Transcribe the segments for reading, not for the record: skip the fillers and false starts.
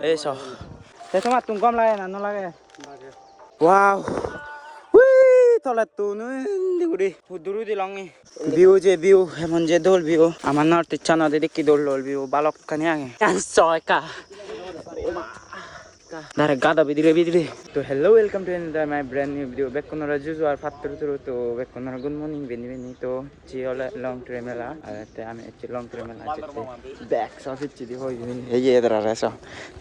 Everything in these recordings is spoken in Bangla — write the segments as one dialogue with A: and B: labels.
A: Eso. Thế তোমার তুমি কম লাগে না লাগে? Wow. Wih, tolat tu nu diguri. Uduru di longi. View je view, emon je dol view. Aman nor tichana de dikki dol view. Balok kani ange. Kan soy ka. Dar gada bidire. So hello, welcome to another my brand new video. Back on our juju ar fattur turu to back on our good morning beni to chi ola long tremela. Te ame chi long tremela chete. Back so fit di hoy ni. Ye edra reso.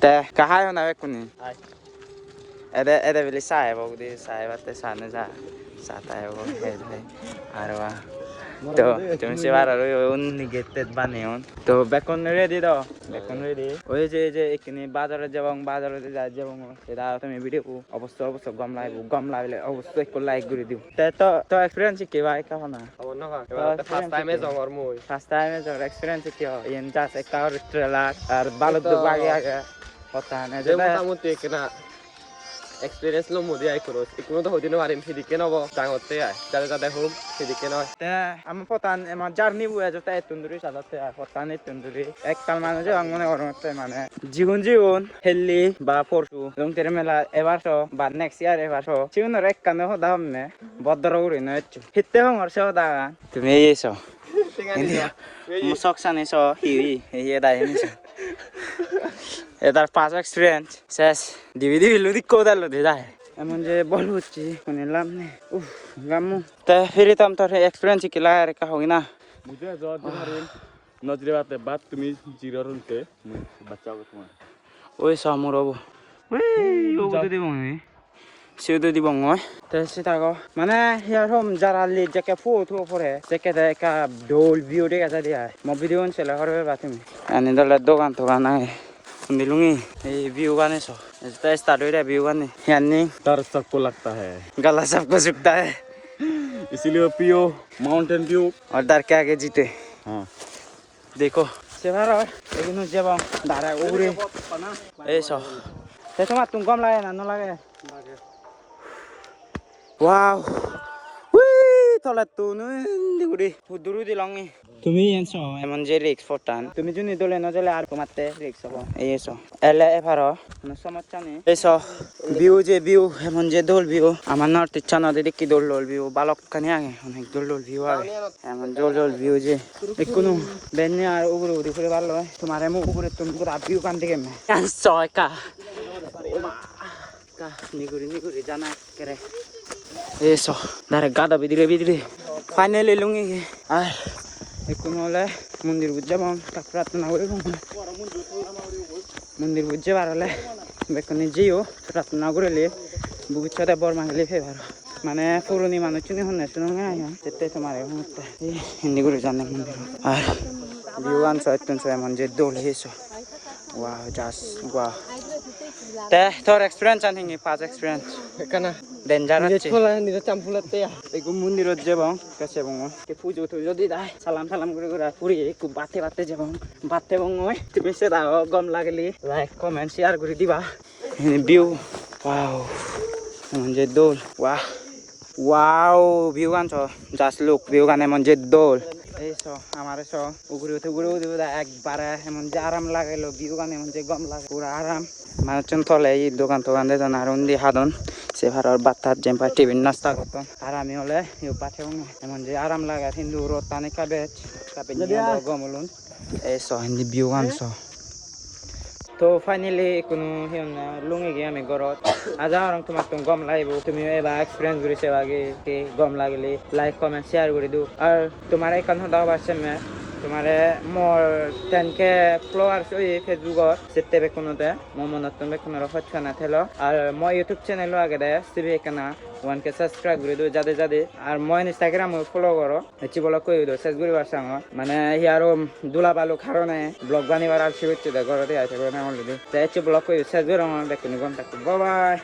A: Te kahay na back kuni. Ada beli saya bagus di saya batte sana za. Sata ya bagus hai. Arwa. To তুমি সেবার আর উনি গেতে বানিয়ন তো বেকন রেডি দাও বেকন রেডি ওই যে এখানে বাজারে যাবং বাজারে যাবং এটা তুমি ভিডিও অবশ্যই গম লাইলে অবশ্যই একটু লাইক করে দিও তো এক্সপেরিয়েন্স কি ভাই কেমন না না ফার্স্ট টাইমে যাওয়ার মই ফার্স্ট টাইমে যাওয়ার এক্সপেরিয়েন্স কি ইন জাস্ট একটা ট্রেলার আর ভালো তো আগে কথা না যে মোটামুটি কিনা experience lo modi ay kuros ikuno to hodino arim sidike no bo dangotte ay jada home sidike no te am potan ema journey bu ajota etunduri sadate ay potan etunduri ek kal mane angone ormotte mane jigun helli ba porsu long tere mela ebaso ba next year ebaso jigun rek kan ho damme bodro uri no echu hitte hong orso da tumi eso musoksan eso hiwi ye dai eso এটার পাঁচ এক্সপিরিয়েন্স শেষ ডিভিডি লুদি কোদালো দিদাই এমন যে বল হচ্ছে শুনলাম নে উফ গামু তে ফিরিতাম তোর এক্সপিরিয়েন্স কি লাগে কা হই না বুঝে যাওয়ার দিন নজরে বাতে বাত তুমি জিরোরনতে বাচ্চা তোমার ওই সামুরব ওই ওগুলো দিব আমি সিউদো দিব মই তে সেটাগো মানে হিয়ার হোম যারা লি যাকে ফটো পরে যাকে দেখা ডোল ভিউ দেখা যায় দিয়া ম ভিডিও ছেলে করবে বাতিমি আনি দলে দোকান তো নাই Nilungi, ये व्यू गाने सो, इसका स्टार्ट हो रहा है व्यू गाने, यानी डर सबको लगता है, गला सबको झुकता है, इसीलिए पियो माउंटेन व्यू और डर के आगे जीते, हाँ, देखो, सेवारा, लेकिन उस जब हम डारा उड़े, ऐसा, तो मत तुम कम लगे ना लगे, वाव, tolat tu nu diguri uduru di longi তুমি এনছো এমন যে রিক্স ফটান তুমি যদি দলে না চলে আর কমাতে রিক্স হবে এইসো এলে এফারো কোনো সমস্যা নেই এইসো ভিউ যে ভিউ এমন যে দোল ভিউ আমার নর্থ ইচ্ছা নদী দেখি দোল ভিউ বালক কানি আগে অনেক দোল ভিউ আগে এমন দোল ভিউ যে কোনো বেনে আর উপরে উঠে করে ভালো হয় তোমার এমন উপরে তুমি পুরো ভিউ কান থেকে মে এনছো কা নিগুরি জানা করে eso dare gada bidire finally lungi আর এখন হলে মন্দির বুঝে বং প্রার্থনা করে মন্দির বুঝে বাড়ালে বেকনে যেও প্রার্থনা করলে বুঝতে বর মাগলে ফেভার মানে পুরনি মানুষ চিনি হনে শুনে আয়া যেতে তোমার হিন্দি করে জানে মন্দির আর ভিউয়ান সয়তন সয় মন যে দোল হেসো ওয়াও জাস্ট ওয়াও তে তোর এক্সপেরিয়েন্স আনহি পাঁচ এক্সপেরিয়েন্স কেনা ডেঞ্জার আছে ছোলা নিতে চাম্পুলাতে এগু মন্দিরত যাবং কাছে বং কে পুজো তো যদি দাই সালাম করে পুরি কু বাতে যাবং বাতে বং ওই তুমি সে দাও গম লাগলি লাইক কমেন্ট শেয়ার করে দিবা ভিউ ওয়াও মন যে দোল ওয়াও ভিউ আনছো জাস্ট লুক ভিউ গানে মন যে দোল এইসো আমার এসো উগুরি দিব একবারে এমন যে আরাম লাগাইলো ভিউ গানে এমন যে গম লাগে পুরো আরাম মানুষজন তলে এই দোকান দে আরুন দি হাদন সে ভাড়ার বাতার জেম্পা টিভির নাস্তা করতাম আর আমি হলে পাঠে এমন যে আরাম লাগে হিন্দু রোদ টানে কাবেজ গমলুন এইসো হিন্দি ভিউ আনছো তো ফাইনালি কোনো লুঙে গিয়ে আমি ঘৰত আজ আর তোমাক তুমি গম লাগিব তুমি এবার এক্সপিরিয়েন্স করেছে আগে গম লাগলে লাইক কমেন্ট শেয়ার করে দিও আর তোমার এখন দাও পারছে তোমারে মোর 10k ফলোয়ার্স ওই ফেসবুকত সেতে বেকোনোতে মই মনত তুমি কোনো রফত না থেলো আর মই ইউটিউব চ্যানেলও আগে দে সিবি কেনা 1k সাবস্ক্রাইব করে দিও যাদে আর মই ইনস্টাগ্রাম ফলো করো এচি বলা কই দিও শেষ করিবার সঙ্গ মানে হিয়ারো দুলা বালু কারণে ব্লগ বানিবার আর শিবিচ্ছে ঘরতে আইতে না অলরেডি এচি বলা কই শেষ করে আমার বেকনি গম থাকো বাই বাই